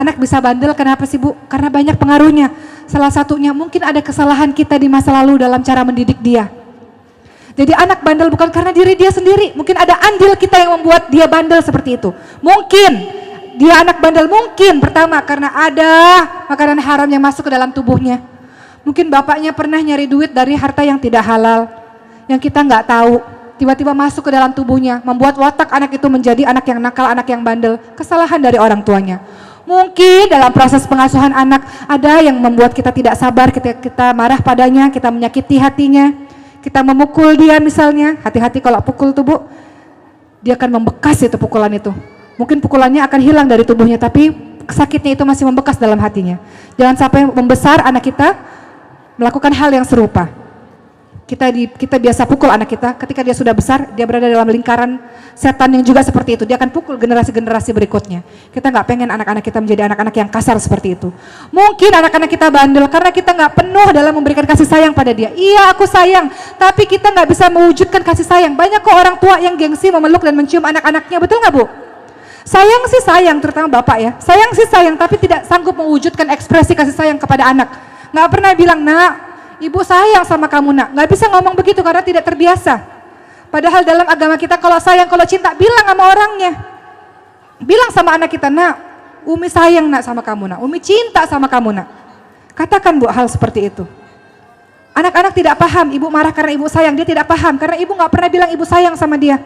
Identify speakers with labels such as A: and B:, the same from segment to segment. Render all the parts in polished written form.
A: Anak bisa bandel kenapa sih Bu? Karena banyak pengaruhnya. Salah satunya mungkin ada kesalahan kita di masa lalu dalam cara mendidik dia. Jadi anak bandel bukan karena diri dia sendiri. Mungkin ada andil kita yang membuat dia bandel seperti itu. Mungkin dia anak bandel, mungkin pertama karena ada makanan haram yang masuk ke dalam tubuhnya. Mungkin bapaknya pernah nyari duit dari harta yang tidak halal, yang kita nggak tahu. Tiba-tiba masuk ke dalam tubuhnya, membuat watak anak itu menjadi anak yang nakal, anak yang bandel. Kesalahan dari orang tuanya. Mungkin dalam proses pengasuhan anak ada yang membuat kita tidak sabar ketika kita marah padanya, kita menyakiti hatinya, kita memukul dia misalnya. Hati-hati kalau pukul tuh Bu, dia akan membekas itu pukulan itu. Mungkin pukulannya akan hilang dari tubuhnya, tapi sakitnya itu masih membekas dalam hatinya. Jangan sampai membesar anak kita melakukan hal yang serupa. Kita biasa pukul anak kita, ketika dia sudah besar, dia berada dalam lingkaran setan yang juga seperti itu. Dia akan pukul generasi-generasi berikutnya. Kita nggak pengen anak-anak kita menjadi anak-anak yang kasar seperti itu. Mungkin anak-anak kita bandel karena kita nggak penuh dalam memberikan kasih sayang pada dia. Iya, aku sayang, tapi kita nggak bisa mewujudkan kasih sayang. Banyak kok orang tua yang gengsi memeluk dan mencium anak-anaknya, betul nggak Bu? Sayang sih sayang, terutama bapak ya. Sayang sih sayang, tapi tidak sanggup mewujudkan ekspresi kasih sayang kepada anak. Nggak pernah bilang, nak, ibu sayang sama kamu nak. Nggak bisa ngomong begitu karena tidak terbiasa. Padahal dalam agama kita kalau sayang, kalau cinta, bilang sama orangnya. Bilang sama anak kita, nak, Umi sayang nak sama kamu nak. Umi cinta sama kamu nak. Katakan Bu hal seperti itu. Anak-anak tidak paham, ibu marah karena ibu sayang. Dia tidak paham karena ibu nggak pernah bilang ibu sayang sama dia.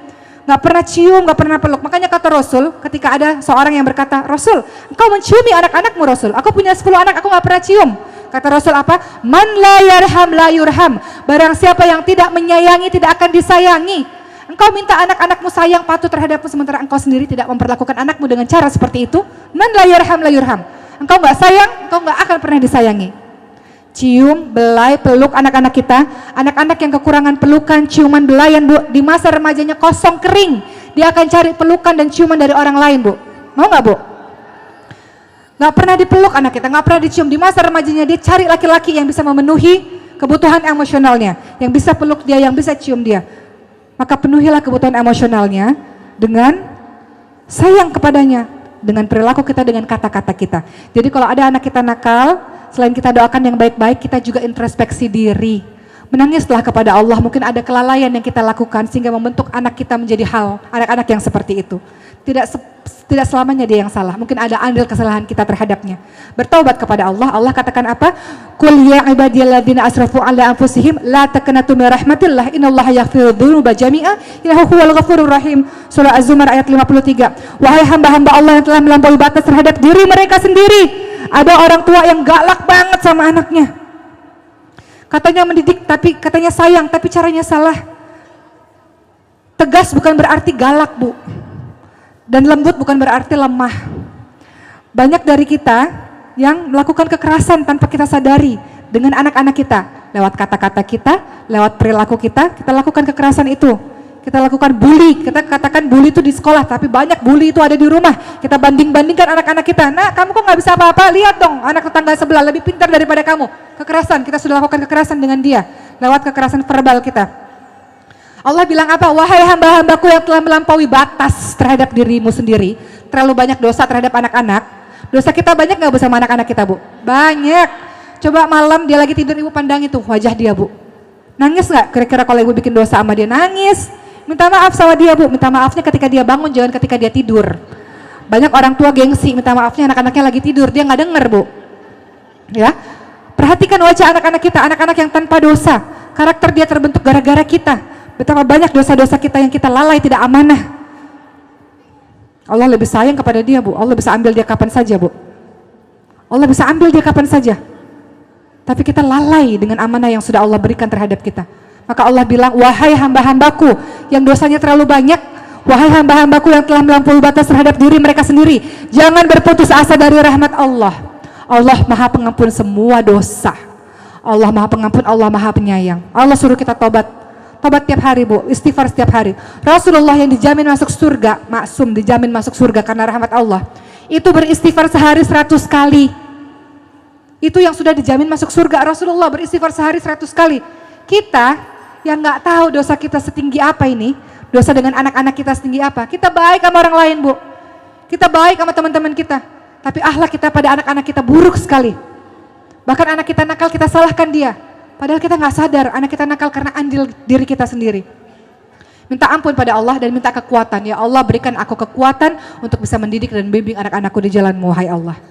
A: Nggak pernah cium, nggak pernah peluk. Makanya kata Rasul, ketika ada seorang yang berkata, Rasul, engkau menciumi anak-anakmu Rasul. Aku punya 10 anak, aku nggak pernah cium. Kata Rasul apa? Man la yarham la yurham. Barang siapa yang tidak menyayangi tidak akan disayangi. Engkau minta anak-anakmu sayang patuh terhadapmu sementara engkau sendiri tidak memperlakukan anakmu dengan cara seperti itu. Man la yarham la yurham. Engkau nggak sayang, engkau nggak akan pernah disayangi. Cium, belai, peluk anak-anak kita. Anak-anak yang kekurangan pelukan, ciuman, belayan Bu, di masa remajanya kosong kering, dia akan cari pelukan dan ciuman dari orang lain Bu. Mau nggak Bu? Nggak pernah dipeluk anak kita, nggak pernah dicium. Di masa remajanya dia cari laki-laki yang bisa memenuhi kebutuhan emosionalnya, yang bisa peluk dia, yang bisa cium dia. Maka penuhilah kebutuhan emosionalnya dengan sayang kepadanya, dengan perilaku kita, dengan kata-kata kita. Jadi kalau ada anak kita nakal, selain kita doakan yang baik-baik, kita juga introspeksi diri. Menangislah kepada Allah, mungkin ada kelalaian yang kita lakukan sehingga membentuk anak kita menjadi anak-anak yang seperti itu. Tidak selamanya dia yang salah, mungkin ada andil kesalahan kita terhadapnya. Bertaubat kepada Allah. Allah katakan apa? Qul ya ibadiyalladzina asrafu ala anfusihim la taqnatu min rahmatillah innallaha yaghfiru dzunuba jami'a innahu huwal ghafurur rahim. Surah Az-Zumar ayat 53. Wahai hamba-hamba Allah yang telah melampaui batas terhadap diri mereka sendiri. Ada orang tua yang galak banget sama anaknya. Katanya mendidik, tapi katanya sayang, tapi caranya salah. Tegas bukan berarti galak Bu. Dan lembut bukan berarti lemah. Banyak dari kita yang melakukan kekerasan tanpa kita sadari dengan anak-anak kita. Lewat kata-kata kita, lewat perilaku kita lakukan kekerasan itu. Kita lakukan bully, kita katakan bully itu di sekolah, tapi banyak bully itu ada di rumah. Kita banding-bandingkan anak-anak kita. Nah, kamu kok nggak bisa apa-apa? Lihat dong, anak tetangga sebelah lebih pintar daripada kamu. Kekerasan, kita sudah lakukan kekerasan dengan dia. Lewat kekerasan verbal kita. Allah bilang apa? Wahai hamba-hambaku yang telah melampaui batas terhadap dirimu sendiri, terlalu banyak dosa terhadap anak-anak. Dosa kita banyak nggak Bu sama anak-anak kita Bu? Banyak. Coba malam dia lagi tidur, ibu pandang itu wajah dia Bu. Nangis nggak? Kira-kira kalau ibu bikin dosa sama dia? Nangis. Minta maaf sama dia Bu. Minta maafnya ketika dia bangun, jangan ketika dia tidur. Banyak orang tua gengsi, minta maafnya anak-anaknya lagi tidur, dia nggak denger Bu. Ya, perhatikan wajah anak-anak kita, anak-anak yang tanpa dosa. Karakter dia terbentuk gara-gara kita. Betapa banyak dosa-dosa kita yang kita lalai, tidak amanah. Allah lebih sayang kepada dia Bu. Allah bisa ambil dia kapan saja Bu. Allah bisa ambil dia kapan saja. Tapi kita lalai dengan amanah yang sudah Allah berikan terhadap kita. Maka Allah bilang, wahai hamba-hambaku yang dosanya terlalu banyak, wahai hamba-hambaku yang telah melampaui batas terhadap diri mereka sendiri, jangan berputus asa dari rahmat Allah. Allah Maha Pengampun semua dosa. Allah Maha Pengampun, Allah Maha Penyayang. Allah suruh kita tobat. Tobat tiap hari Bu, istighfar setiap hari. Rasulullah yang dijamin masuk surga, maksum dijamin masuk surga karena rahmat Allah, itu beristighfar sehari 100 kali. Itu yang sudah dijamin masuk surga. Rasulullah beristighfar sehari 100 kali. Kita yang nggak tahu dosa kita setinggi apa ini, dosa dengan anak-anak kita setinggi apa. Kita baik sama orang lain Bu. Kita baik sama teman-teman kita. Tapi akhlak kita pada anak-anak kita buruk sekali. Bahkan anak kita nakal, kita salahkan dia. Padahal kita nggak sadar anak kita nakal karena andil diri kita sendiri. Minta ampun pada Allah dan minta kekuatan. Ya Allah, berikan aku kekuatan untuk bisa mendidik dan bimbing anak-anakku di jalan-Mu, wahai Allah.